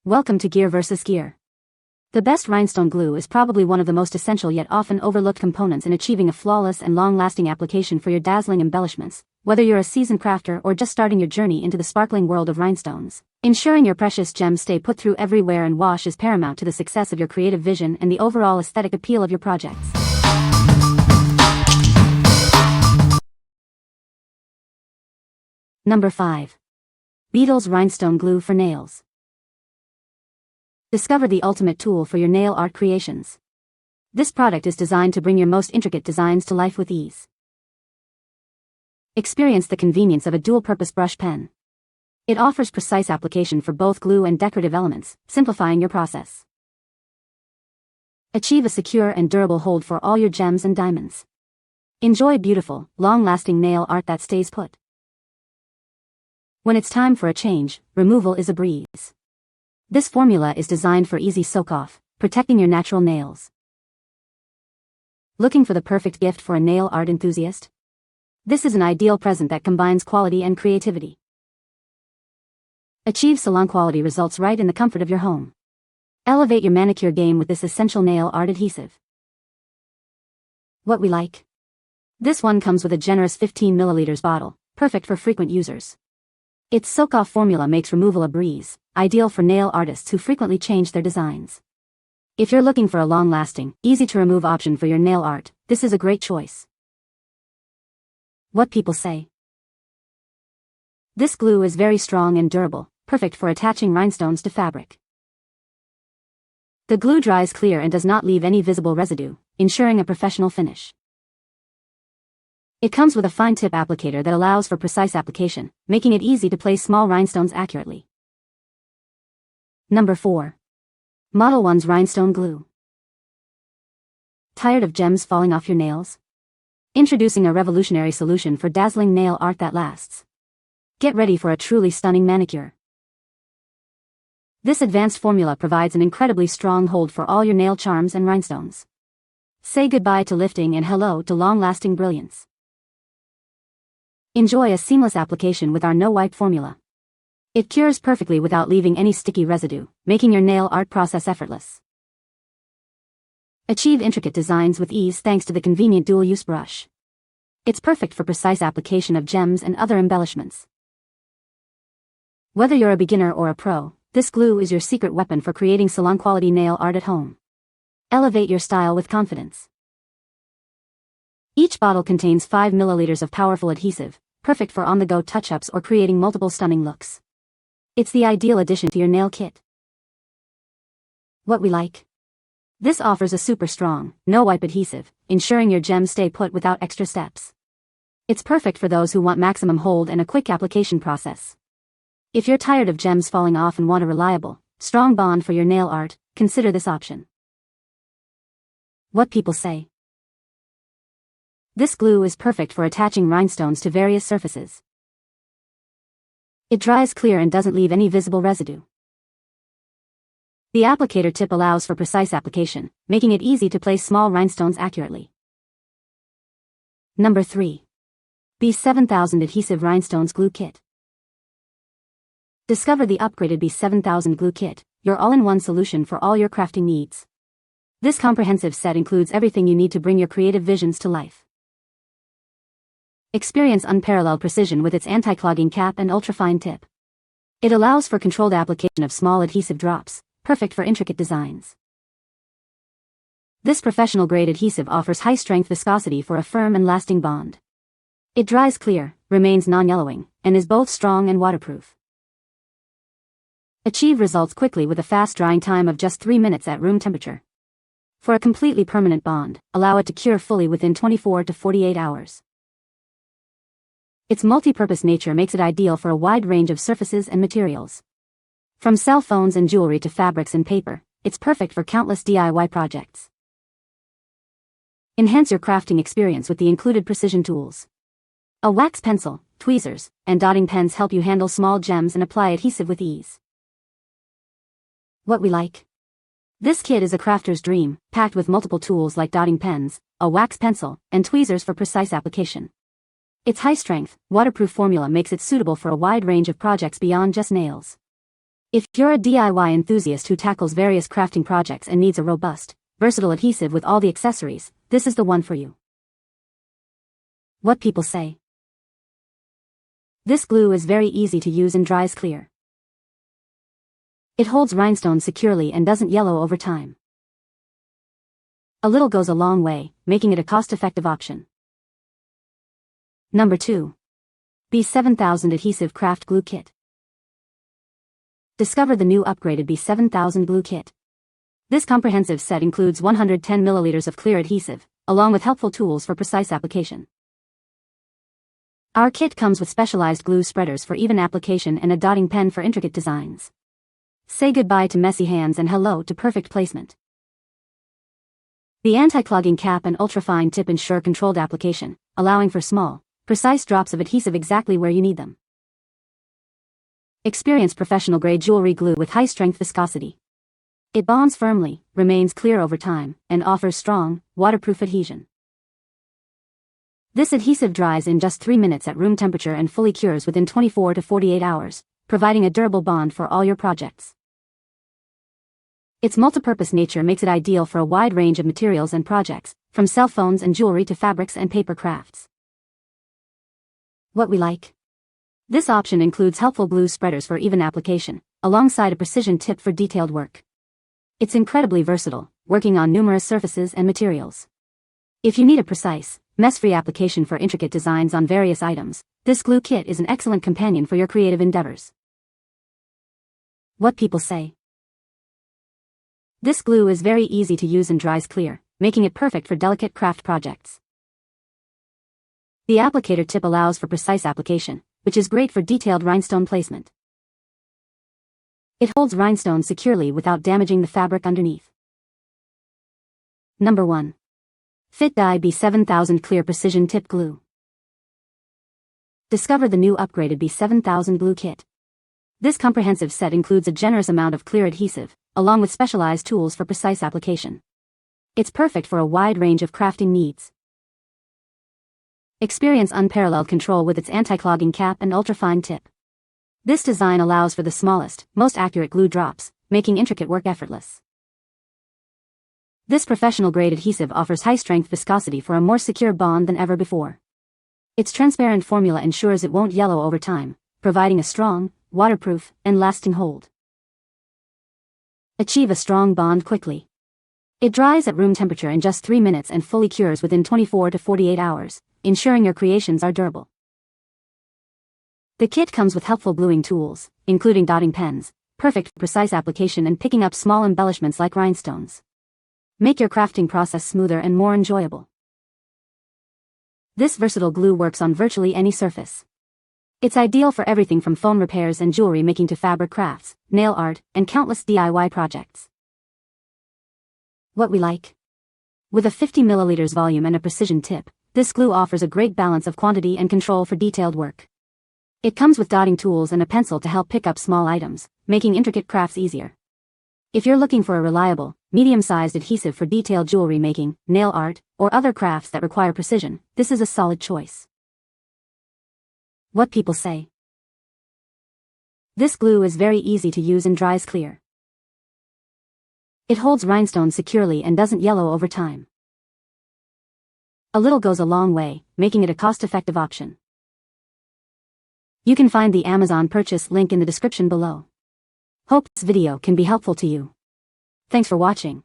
Welcome to Gear vs. Gear. The best rhinestone glue is probably one of the most essential yet often overlooked components in achieving a flawless and long-lasting application for your dazzling embellishments, whether you're a seasoned crafter or just starting your journey into the sparkling world of rhinestones. Ensuring your precious gems stay put through every wear and wash is paramount to the success of your creative vision and the overall aesthetic appeal of your projects. Number 5. Beetles Rhinestone Glue for Nails. Discover the ultimate tool for your nail art creations. This product is designed to bring your most intricate designs to life with ease. Experience the convenience of a dual-purpose brush pen. It offers precise application for both glue and decorative elements, simplifying your process. Achieve a secure and durable hold for all your gems and diamonds. Enjoy beautiful, long-lasting nail art that stays put. When it's time for a change, removal is a breeze. This formula is designed for easy soak-off, protecting your natural nails. Looking for the perfect gift for a nail art enthusiast? This is an ideal present that combines quality and creativity. Achieve salon-quality results right in the comfort of your home. Elevate your manicure game with this essential nail art adhesive. What we like? This one comes with a generous 15 ml bottle, perfect for frequent users. Its soak-off formula makes removal a breeze, ideal for nail artists who frequently change their designs. If you're looking for a long-lasting, easy-to-remove option for your nail art, this is a great choice. What people say. This glue is very strong and durable, perfect for attaching rhinestones to fabric. The glue dries clear and does not leave any visible residue, ensuring a professional finish. It comes with a fine tip applicator that allows for precise application, making it easy to place small rhinestones accurately. Number 4. MODELONES Rhinestone Glue. Tired of gems falling off your nails? Introducing a revolutionary solution for dazzling nail art that lasts. Get ready for a truly stunning manicure. This advanced formula provides an incredibly strong hold for all your nail charms and rhinestones. Say goodbye to lifting and hello to long-lasting brilliance. Enjoy a seamless application with our no-wipe formula. It cures perfectly without leaving any sticky residue, making your nail art process effortless. Achieve intricate designs with ease thanks to the convenient dual-use brush. It's perfect for precise application of gems and other embellishments. Whether you're a beginner or a pro, this glue is your secret weapon for creating salon-quality nail art at home. Elevate your style with confidence. Each bottle contains 5 ml of powerful adhesive, perfect for on-the-go touch-ups or creating multiple stunning looks. It's the ideal addition to your nail kit. What we like? This offers a super strong, no-wipe adhesive, ensuring your gems stay put without extra steps. It's perfect for those who want maximum hold and a quick application process. If you're tired of gems falling off and want a reliable, strong bond for your nail art, consider this option. What people say. This glue is perfect for attaching rhinestones to various surfaces. It dries clear and doesn't leave any visible residue. The applicator tip allows for precise application, making it easy to place small rhinestones accurately. Number 3. B7000 Adhesive Rhinestones Glue Kit. Discover the upgraded B7000 Glue Kit, your all-in-one solution for all your crafting needs. This comprehensive set includes everything you need to bring your creative visions to life. Experience unparalleled precision with its anti-clogging cap and ultra-fine tip. It allows for controlled application of small adhesive drops, perfect for intricate designs. This professional-grade adhesive offers high-strength viscosity for a firm and lasting bond. It dries clear, remains non-yellowing, and is both strong and waterproof. Achieve results quickly with a fast drying time of just 3 minutes at room temperature. For a completely permanent bond, allow it to cure fully within 24 to 48 hours. Its multi-purpose nature makes it ideal for a wide range of surfaces and materials. From cell phones and jewelry to fabrics and paper, it's perfect for countless DIY projects. Enhance your crafting experience with the included precision tools. A wax pencil, tweezers, and dotting pens help you handle small gems and apply adhesive with ease. What we like? This kit is a crafter's dream, packed with multiple tools like dotting pens, a wax pencil, and tweezers for precise application. Its high-strength, waterproof formula makes it suitable for a wide range of projects beyond just nails. If you're a DIY enthusiast who tackles various crafting projects and needs a robust, versatile adhesive with all the accessories, this is the one for you. What people say. This glue is very easy to use and dries clear. It holds rhinestones securely and doesn't yellow over time. A little goes a long way, making it a cost-effective option. Number 2. B7000 Adhesive Craft Glue Kit. Discover the new upgraded B7000 Glue Kit. This comprehensive set includes 110 milliliters of clear adhesive, along with helpful tools for precise application. Our kit comes with specialized glue spreaders for even application and a dotting pen for intricate designs. Say goodbye to messy hands and hello to perfect placement. The anti-clogging cap and ultrafine tip ensure controlled application, allowing for small, precise drops of adhesive exactly where you need them. Experience professional-grade jewelry glue with high-strength viscosity. It bonds firmly, remains clear over time, and offers strong, waterproof adhesion. This adhesive dries in just 3 minutes at room temperature and fully cures within 24 to 48 hours, providing a durable bond for all your projects. Its multipurpose nature makes it ideal for a wide range of materials and projects, from cell phones and jewelry to fabrics and paper crafts. What we like. This option includes helpful glue spreaders for even application, alongside a precision tip for detailed work. It's incredibly versatile, working on numerous surfaces and materials. If you need a precise, mess-free application for intricate designs on various items, this glue kit is an excellent companion for your creative endeavors. What people say. This glue is very easy to use and dries clear, making it perfect for delicate craft projects. The applicator tip allows for precise application, which is great for detailed rhinestone placement. It holds rhinestones securely without damaging the fabric underneath. Number 1. FITTDYHE B7000 Clear Precision Tip Glue. Discover the new upgraded B7000 Glue Kit. This comprehensive set includes a generous amount of clear adhesive, along with specialized tools for precise application. It's perfect for a wide range of crafting needs. Experience unparalleled control with its anti-clogging cap and ultrafine tip. This design allows for the smallest, most accurate glue drops, making intricate work effortless. This professional-grade adhesive offers high-strength viscosity for a more secure bond than ever before. Its transparent formula ensures it won't yellow over time, providing a strong, waterproof, and lasting hold. Achieve a strong bond quickly. It dries at room temperature in just 3 minutes and fully cures within 24 to 48 hours, ensuring your creations are durable. The kit comes with helpful gluing tools, including dotting pens, perfect for precise application and picking up small embellishments like rhinestones. Make your crafting process smoother and more enjoyable. This versatile glue works on virtually any surface. It's ideal for everything from phone repairs and jewelry making to fabric crafts, nail art, and countless DIY projects. What we like. With a 50 milliliters volume and a precision tip, this glue offers a great balance of quantity and control for detailed work. It comes with dotting tools and a pencil to help pick up small items, making intricate crafts easier. If you're looking for a reliable, medium-sized adhesive for detailed jewelry making, nail art, or other crafts that require precision, this is a solid choice. What people say. This glue is very easy to use and dries clear. It holds rhinestones securely and doesn't yellow over time. A little goes a long way, making it a cost-effective option. You can find the Amazon purchase link in the description below. Hope this video can be helpful to you. Thanks for watching.